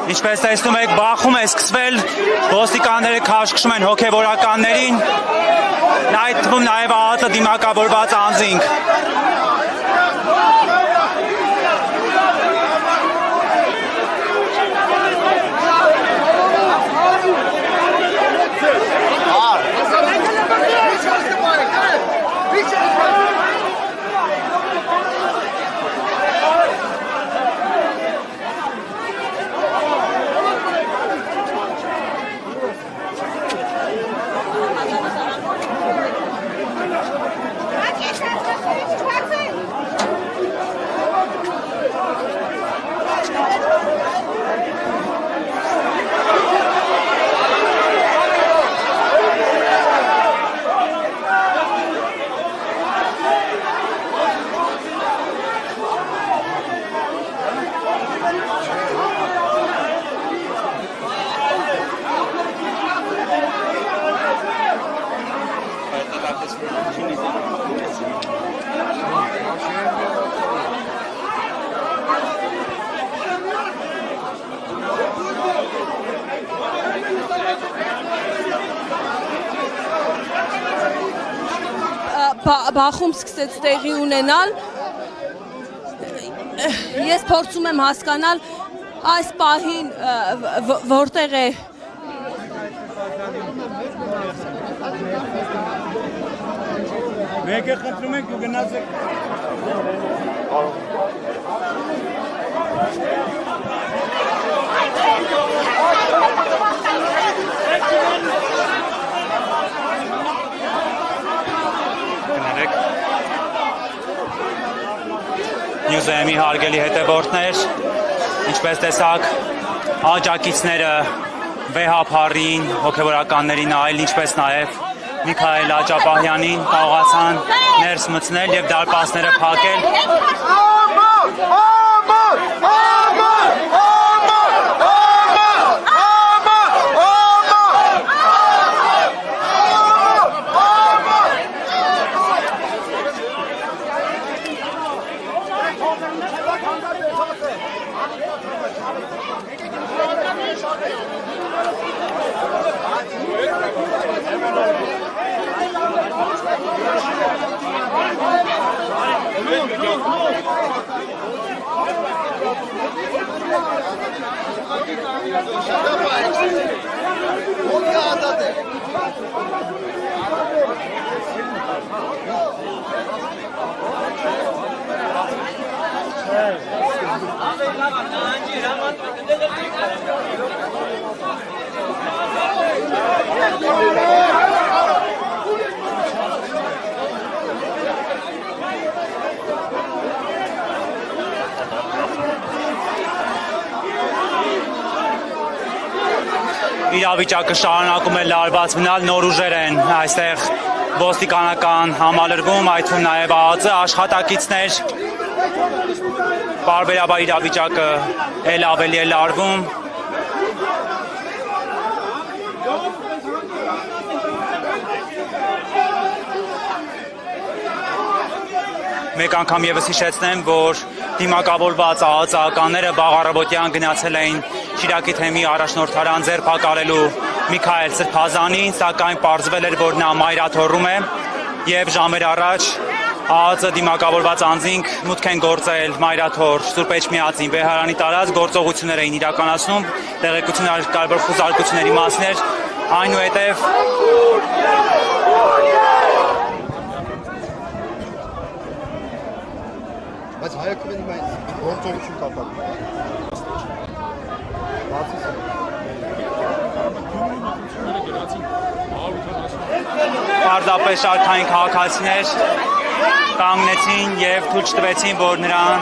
Ինչպես տեսնում եք, բախում է սկսվել, ոստիկանները քաշքշում են հոգևորականներին, այդ թվում նաև ԱԱԾ դիմակավորված անձինք։ Բախում սկսեց տեղի ունենալ, ես փորձում եմ հասկանալ այս պահին որտեղ է Մեկ է խնդրում ենք դու գնացեք Նյուզեմի հարգելի հետևորդներ, ինչպես տեսակ, աջակիցները վեհափառին, հոգևորականներին այլ, ինչպես նաև Միքայել Աջապահյանին կարողացան ներս մտցնել և դարպասները փակել։ Իրավիճակը շարունակում է լարված մնալ, նոր ուժեր են այստեղ ոստիկանական համալրվում, այդ թվում նաև ԱԱԾ աշխատակիցներ, պարբերաբար իրավիճակը էլ ավելի է լարվում։ Մեկ անգամ ևս հիշեցնեմ, որ դիմակավորված ԱԱԾ-ականները վաղ առավոտյան գնացել էին Շիրակի թեմի առաջնորդարան ձերբակալելու Միքայել Սրբազանին, սակայն պարզվել էր, որ նա մայրաթոռում է և ժամեր առաջ ԱԱԾ դիմակավորված անձինք մուտք են գործել մայրաթոռ Սուրբ Էջմիածին վեհարանի տարածք, գործողություններ էին իրականացնում, տեղեկություններ կարևոր խուզարկությունների մասներ, այնուհետև Բայց հայակովին այս գործողություն կապակցում։ Պարզապես շարքային քաղաքացիներ կանգնեցին և թույլ չտվեցին, որ նրան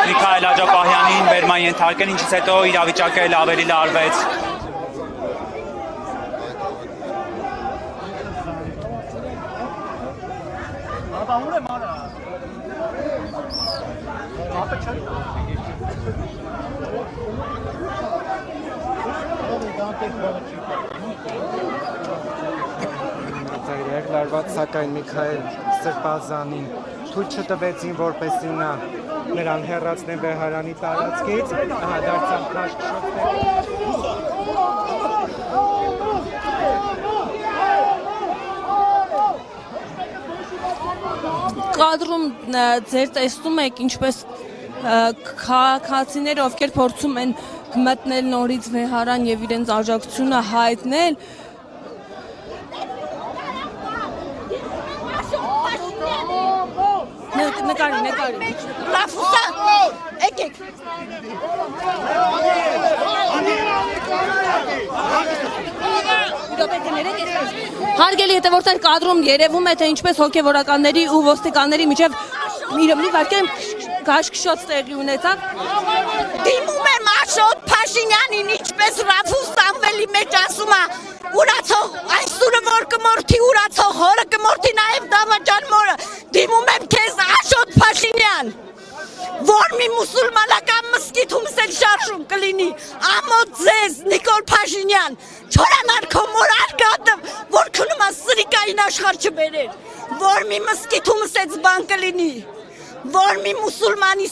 Միքայել Աջապահյանին բերման ենթարկեն, ինչից հետո իրավիճակը էլ ավելի լարվեց։ Լարված սակայն Միքայել Սրբազանին թույլ չտվեցին, որպեսզի նա նրան հեռացնեն Բեհարանի տարածքից, դարձան Կադրում ձեր տեսնում եք ինչպես քաղաքացիները, ովքեր փորձում են մտնել նորից Վեհարան եւ իրենց աջակցությունը հայտնել, նկարի Լավուսա եկեք Հարգելի հետևորդներ, կադրում երևում է, թե ինչպես հոգևորականների ու ոստիկանների միջև մի վարքեն գաշկշոց տեղի ունեցավ։ Դիմում եմ Աշոտ Փաշինյանին, ինչպես Ռաֆուս Սամվելի մեջ ասում է, ուրացող այսօրը որ կմորթի ուրացող հորը կմորթի նաև դավաճան մորը։ Դիմում եմ քեզ Աշոտ Փաշինյան, որ մի մուսուլմանական մզկիթում սել շարժում կլինի, ամոթ ձեզ Նիկոլ Փաշինյան, չորանար քո մոր արկադը, որ քնում է սրիկային աշխարհ չբերեր, որ մի մզկիթում սեց բան կլինի, որ մի մուսուլմանի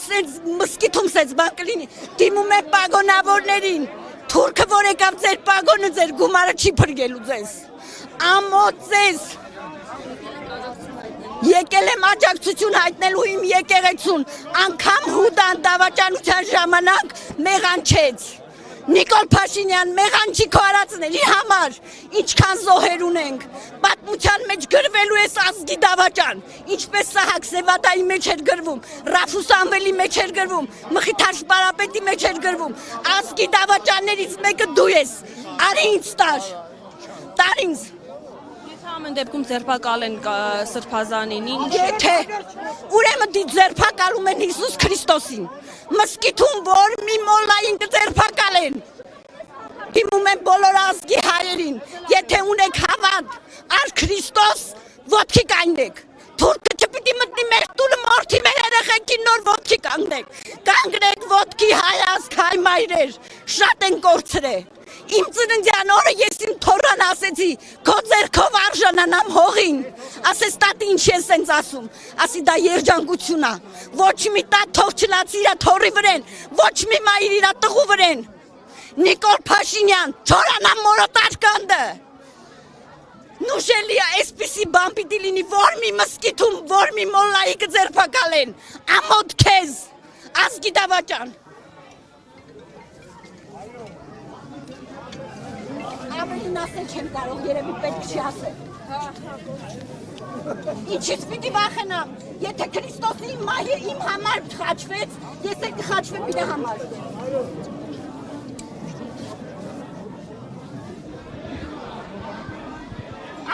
մզկիթում սեց բան կլինի, դիմում է պագոնավորներին, թուրքը որ եկավ ձեր պագոնը ձեր գումարը չի փրկելու ձեզ, ամոթ ձեզ, եկել եմ աջակցություն հայտնելու իմ եկեղեցուն, անգամ հուդան դավաճանության ժամանակ մեղանչեց, Նիկոլ Փաշինյան մեղանչի քո արածների համար, ինչքան զոհեր ունենք, պատմության մեջ գրվելու ես ազգի դավաճան, ինչպես Սահակ Սևադայի մեջ էր գրվում, Ռաֆուս Անվելի մեջ էր գրվում, Մխիթար Սպարապետի մեջ էր գրվում, ազգի դավաճաններից մեկը դու ես, արի ինձ տար ինձ։ Եթե ամեն դեպքում ձերբակալ են Սրբազանին, Եթե ուրեմն ձերբակալում են Հիսուս Քրիստոսին, մզկիթում որ մի մոլլային կձերբակալեն, դիմում են բոլոր ազգի հայերին, եթե ունեք հավատ, ար Քրիստոս ոտքի կանգնեք, թուրքը չպիտի մտնի մեր տունը մորթի մեր երեխեքին նոր ոտքի կանգնեք ոտքի հայ ազգ հայ մայրեր, շատ են կորցրել։ Իմ ծննդյան օրը ես իմ թորան ասեցի, քո ձեռքով արժանանամ հողին, ասես տատը ինչ ես սենց ասում, ասի դա երջանկություն է, ոչ մի տատ թող չլացի իրա թորի վրեն, ոչ մի մայր իրա տղու վրեն, Նիկոլ Փաշինյան, չորանամ մորոտ արկանդը, նուշելի է, այսպիսի բան պիտի լինի, որ մի մզկիթում, որ մի մոլլայի կձերբակալեն, ամոթ քեզ, ազգի դավաճան։ Ավելին ասել չեմ կարող, երևի պետք չի ասել։ Ինչից պիտի վախենամ, եթե Քրիստոսը իմ մայրը իմ համար խաչվեց, ես էլ կխաչվեմ իր համար։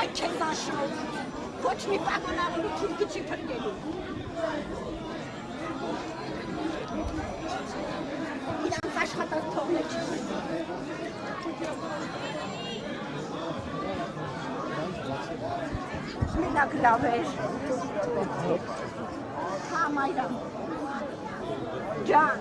Այ չես Աշոտ, ոչ մի պագոնավորի թուրքը չի փրկելու։ Իրանց աշխատած թողնել չի։ Մենակ լավ էր։ Համայրամ։ Ջան։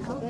Չանք